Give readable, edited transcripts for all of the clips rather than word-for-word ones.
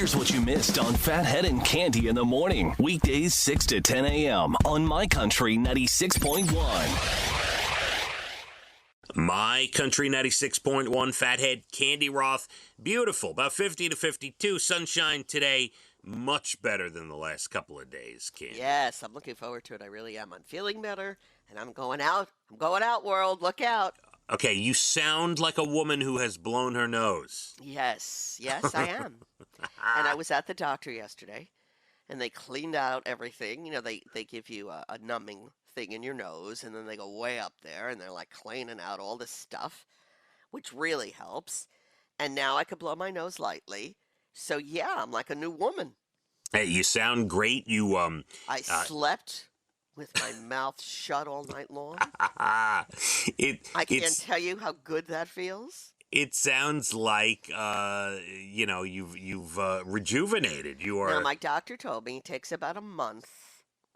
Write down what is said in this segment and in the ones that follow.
Here's what you missed on Phathead and Cande in the morning. Weekdays 6 to 10 a.m. on My Country 96.1. My Country 96.1, Phathead, Cande Roth. Beautiful. About 50 to 52. Sunshine today. Much better than the last couple of days, Cande. Yes, I'm looking forward to it. I really am. I'm feeling better, and I'm going out. I'm going out, world. Look out. Okay, you sound like a woman who has blown her nose. Yes, I am. And I was at the doctor yesterday, and they cleaned out everything. You know, they give you a numbing thing in your nose, and then they go way up there, and they're like cleaning out all this stuff, which really helps. And now I could blow my nose lightly. So yeah, I'm like a new woman. Hey, you sound great. I slept with my mouth shut all night long. I can't tell you how good that feels. It sounds like you've rejuvenated. You are. Now my doctor told me it takes about a month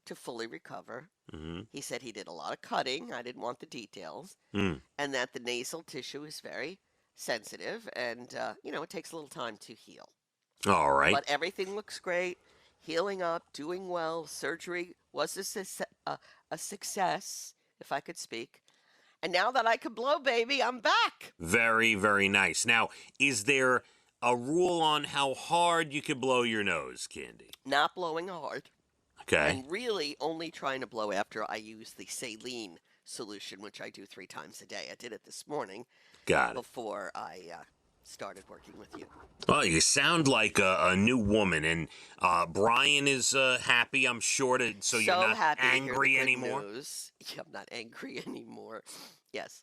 to fully recover. Mm-hmm. He said he did a lot of cutting. I didn't want the details, and that the nasal tissue is very sensitive, and it takes a little time to heal. All right. But everything looks great. Healing up, doing well. Surgery was a success, if I could speak. And now that I can blow, baby, I'm back. Very, very nice. Now, is there a rule on how hard you can blow your nose, Cande? Not blowing hard. Okay. And really only trying to blow after I use the saline solution, which I do 3 times a day. I did it this morning. Got it. Before I started working with you. Well, you sound like a new woman, and Brian is happy, I'm sure, so you're not angry anymore? News. Yeah, I'm not angry anymore. Yes.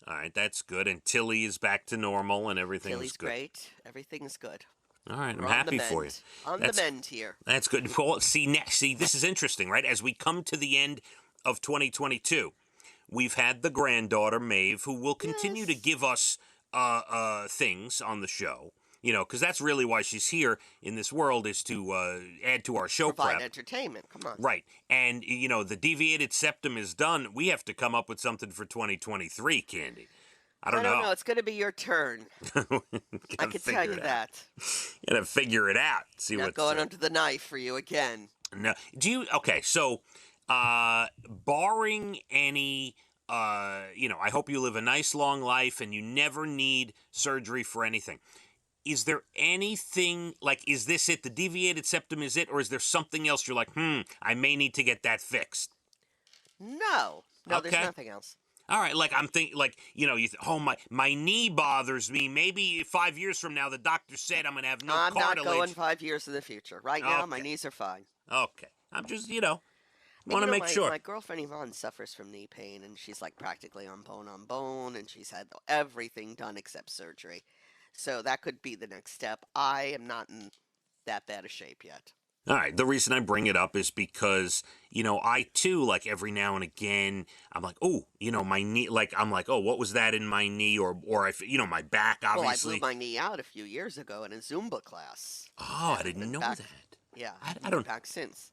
All right, that's good. And Tilly is back to normal, and everything's Tilly's good. great. Everything's good. All right, I'm happy for you. The mend here. That's good. Well, see, this is interesting, right? As we come to the end of 2022, we've had the granddaughter, Maeve, who will continue to give us things on the show, because that's really why she's here in this world, is to add to our show Provide prep. entertainment, come on. Right. And, the deviated septum is done. We have to come up with something for 2023, Cande. I don't know. It's going to be your turn. I can tell you that. You gotta figure it out. See what's going under the knife for you again. No. Okay, so, barring any... I hope you live a nice long life and you never need surgery for anything. Is there anything, is this it? The deviated septum is it? Or is there something else you're like, I may need to get that fixed? No, okay. There's nothing else. All right, I'm thinking, my knee bothers me. Maybe 5 years from now, the doctor said I'm going to have no cartilage. I'm not going 5 years in the future. Right now, my knees are fine. Okay. I'm just, want to make sure. My girlfriend Yvonne suffers from knee pain, and she's practically on bone, and she's had everything done except surgery. So that could be the next step. I am not in that bad a shape yet. All right. The reason I bring it up is because, I too, every now and again, I'm like, oh, my knee, I'm like, oh, what was that in my knee? Or my back, obviously. Well, I blew my knee out a few years ago in a Zumba class. Oh, I didn't know that. Yeah, I don't back since.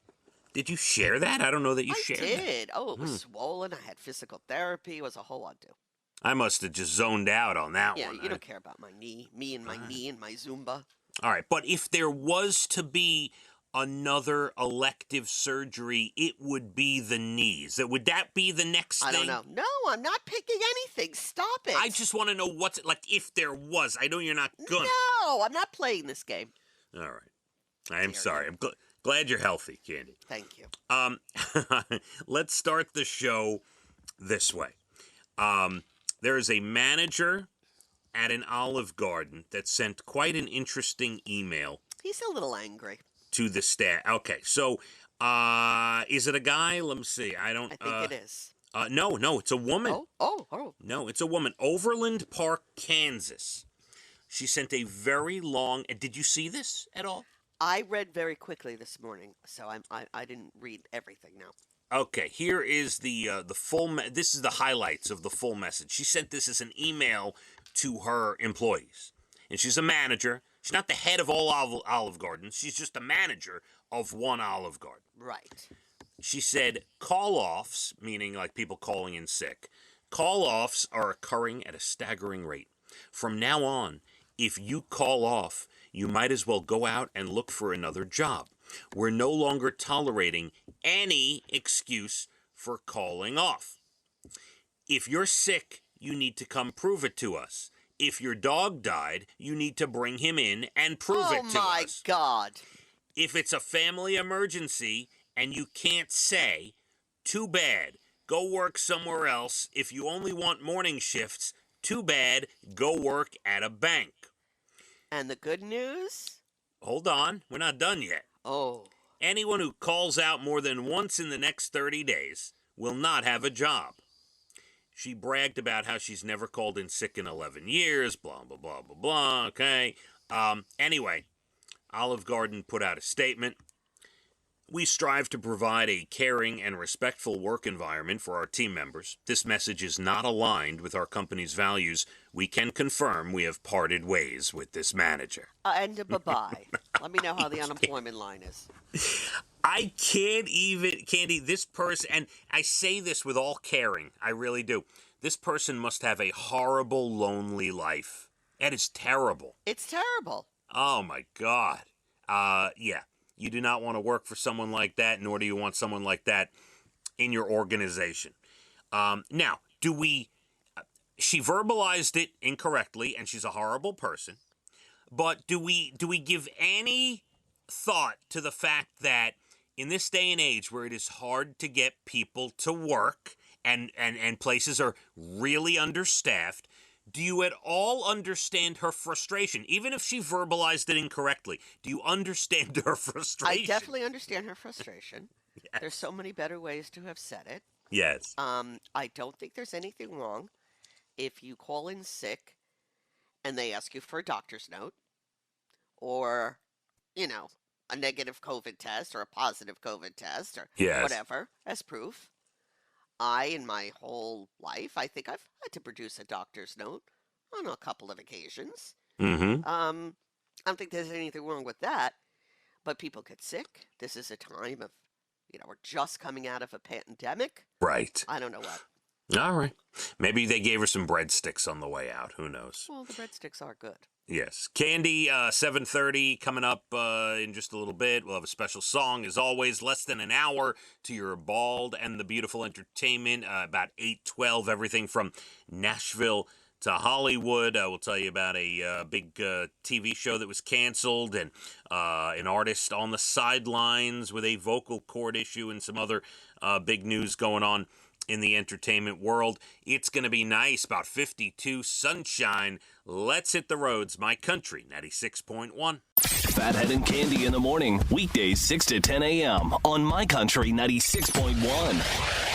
Did you share that? I don't know that you shared that. I did. Oh, it was swollen. I had physical therapy. It was a whole lot to do. I must have just zoned out on that one. Yeah, you don't care about my knee. Me and my knee and my Zumba. All right, but if there was to be another elective surgery, it would be the knees. Would that be the next thing? I don't know. No, I'm not picking anything. Stop it. I just want to know what's if there was. I know you're not gonna. No, I'm not playing this game. All right. I am sorry. I'm glad you're healthy, Cande. Thank you. Let's start the show this way. There is a manager at an Olive Garden that sent quite an interesting email. He's a little angry. To the staff. Okay, so is it a guy? Let me see. I think it is. No, it's a woman. Oh. No, it's a woman. Overland Park, Kansas. She sent a very long... Did you see this at all? I read very quickly this morning, so I didn't read everything now. Okay, here is the full... This is the highlights of the full message. She sent this as an email to her employees. And she's a manager. She's not the head of all Olive Gardens. She's just a manager of one Olive Garden. Right. She said, call-offs, meaning people calling in sick, call-offs are occurring at a staggering rate. From now on, if you call off, you might as well go out and look for another job. We're no longer tolerating any excuse for calling off. If you're sick, you need to come prove it to us. If your dog died, you need to bring him in and prove it to us. Oh my God. If it's a family emergency and you can't say, too bad, go work somewhere else. If you only want morning shifts, too bad, go work at a bank. And the good news? Hold on, we're not done yet. Oh. Anyone who calls out more than once in the next 30 days will not have a job. She bragged about how she's never called in sick in 11 years, blah, blah, blah, blah, blah, okay? Anyway, Olive Garden put out a statement. We strive to provide a caring and respectful work environment for our team members. This message is not aligned with our company's values. We can confirm we have parted ways with this manager. And bye-bye. Let me know how the unemployment line is. I can't even, Candy, this person, and I say this with all caring, I really do. This person must have a horrible, lonely life. That is terrible. It's terrible. Oh, my God. Yeah, you do not want to work for someone like that, nor do you want someone like that in your organization. Now, she verbalized it incorrectly, and she's a horrible person, but do we give any thought to the fact that in this day and age where it is hard to get people to work and places are really understaffed, do you at all understand her frustration? Even if she verbalized it incorrectly, do you understand her frustration? I definitely understand her frustration. Yes. There's so many better ways to have said it. Yes. I don't think there's anything wrong if you call in sick and they ask you for a doctor's note or, a negative COVID test or a positive COVID test or whatever as proof. In my whole life, I think I've had to produce a doctor's note on a couple of occasions. Mm-hmm. I don't think there's anything wrong with that, but people get sick. This is a time of, we're just coming out of a pandemic. Right. I don't know what. All right. Maybe they gave her some breadsticks on the way out. Who knows? Well, the breadsticks are good. Yes. Candy, 7:30 coming up in just a little bit. We'll have a special song, as always. Less than an hour to your Bald and the Beautiful entertainment. About 8:12, everything from Nashville to Hollywood. We'll tell you about a big TV show that was canceled and an artist on the sidelines with a vocal cord issue and some other big news going on in the entertainment world. It's going to be nice, about 52, sunshine. Let's hit the roads. My Country 96.1. Phathead and Candy in the morning, weekdays 6 to 10 a.m. on My Country 96.1.